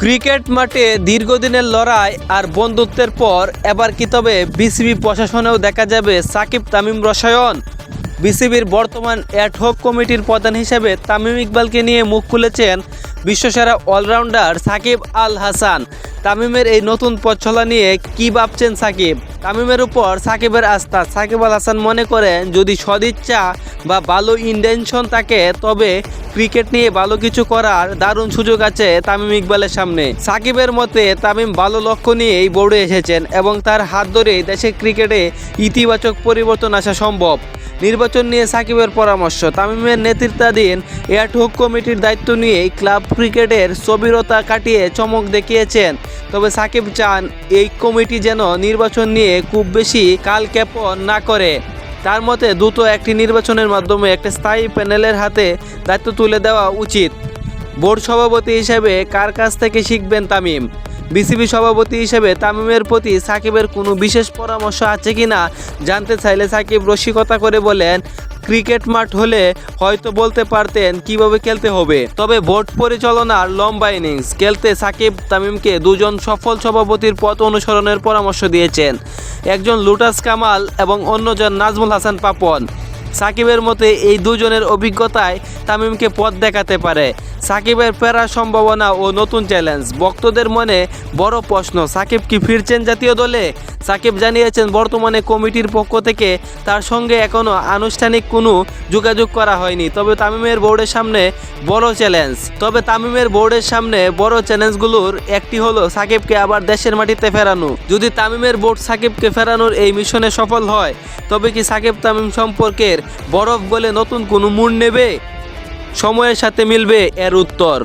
Cricket মাঠে দীর্ঘদিনের লড়াই আর বন্ধুত্বের পর এবার কি তবে বিসিবি প্রশাসনেও দেখা যাবে সাকিব তামিম রসায়ন? বিসিবির বর্তমান অ্যাডহক কমিটির প্রধান হিসেবে তামিম ইকবালকে নিয়ে মুখ খুলেছেন বিশ্বসেরা অলরাউন্ডার সাকিব আল হাসান। তামিমের এই নতুন পথ চলা নিয়ে কী ভাবছেন সাকিব? তামিমের উপর সাকিবের আস্থা। সাকিব আল হাসান মনে করেন যদি সদিচ্ছা বা ভালো ইন্টেনশন থাকে তবে ক্রিকেট নিয়ে ভালো কিছু করার দারুণ সুযোগ আছে তামিম ইকবালের সামনে। সাকিবের মতে তামিম ভালো লক্ষ্য নিয়েই বোর্ডে এসেছেন এবং তার হাত ধরেই দেশের ক্রিকেটে ইতিবাচক পরিবর্তন আসা সম্ভব। নির্বাচন নিয়ে সাকিবের পরামর্শ। তামিমের নেতৃত্বাধীন অ্যাডহক কমিটির দায়িত্ব নিয়েই ক্লাব ক্রিকেটের স্থবিরতা কাটিয়ে চমক দেখিয়েছেন। তবে সাকিব চান এই কমিটি যেন নির্বাচন নিয়ে খুব বেশি কালক্ষেপণ না করে। তার মতে দ্রুত একটি নির্বাচনের মাধ্যমে একটা স্থায়ী প্যানেলের হাতে দায়িত্ব তুলে দেওয়া উচিত। বোর্ড সভাপতি হিসেবে কার কাছ থেকে শিখবেন তামিম? বিসিবি সভাপতি হিসেবে তামিমের প্রতি সাকিবের কোনো বিশেষ পরামর্শ আছে কিনা জানতে চাইলে সাকিব রসিকতা করে বলেন, ক্রিকেট মাঠ হলে হয়তো বলতে পারতেন কিভাবে খেলতে হবে। তবে বোর্ড পরিচালনার লম্বা ইনিংস খেলতে সাকিব তামিমকে দুজন সফল সভাপতির পথ অনুসরণের পরামর্শ দিয়েছেন, একজন লুটাস কামাল এবং অন্যজন নাজমুল হাসান পাপন। সাকিবের মতে এই দুজনের অভিজ্ঞতায় তামিমকে পথ দেখাতে পারে। সাকিবের ফেরার সম্ভাবনা ও নতুন চ্যালেঞ্জ। ভক্তদের মনে বড় প্রশ্ন, সাকিব কি ফিরছেন জাতীয় দলে? সাকিব জানিয়েছেন বর্তমানে কমিটির পক্ষ থেকে তার সঙ্গে এখনও আনুষ্ঠানিক কোনো যোগাযোগ করা হয়নি। তবে তামিমের বোর্ডের সামনে বড় চ্যালেঞ্জগুলোর একটি হলো সাকিবকে আবার দেশের মাটিতে ফেরানো। যদি তামিমের বোর্ড সাকিবকে ফেরানোর এই মিশনে সফল হয় তবে কি সাকিব তামিম সম্পর্কের বরফ গলে নতুন কোনো মোড় নেবে? সময়ের সাথে মিলবে এর উত্তর।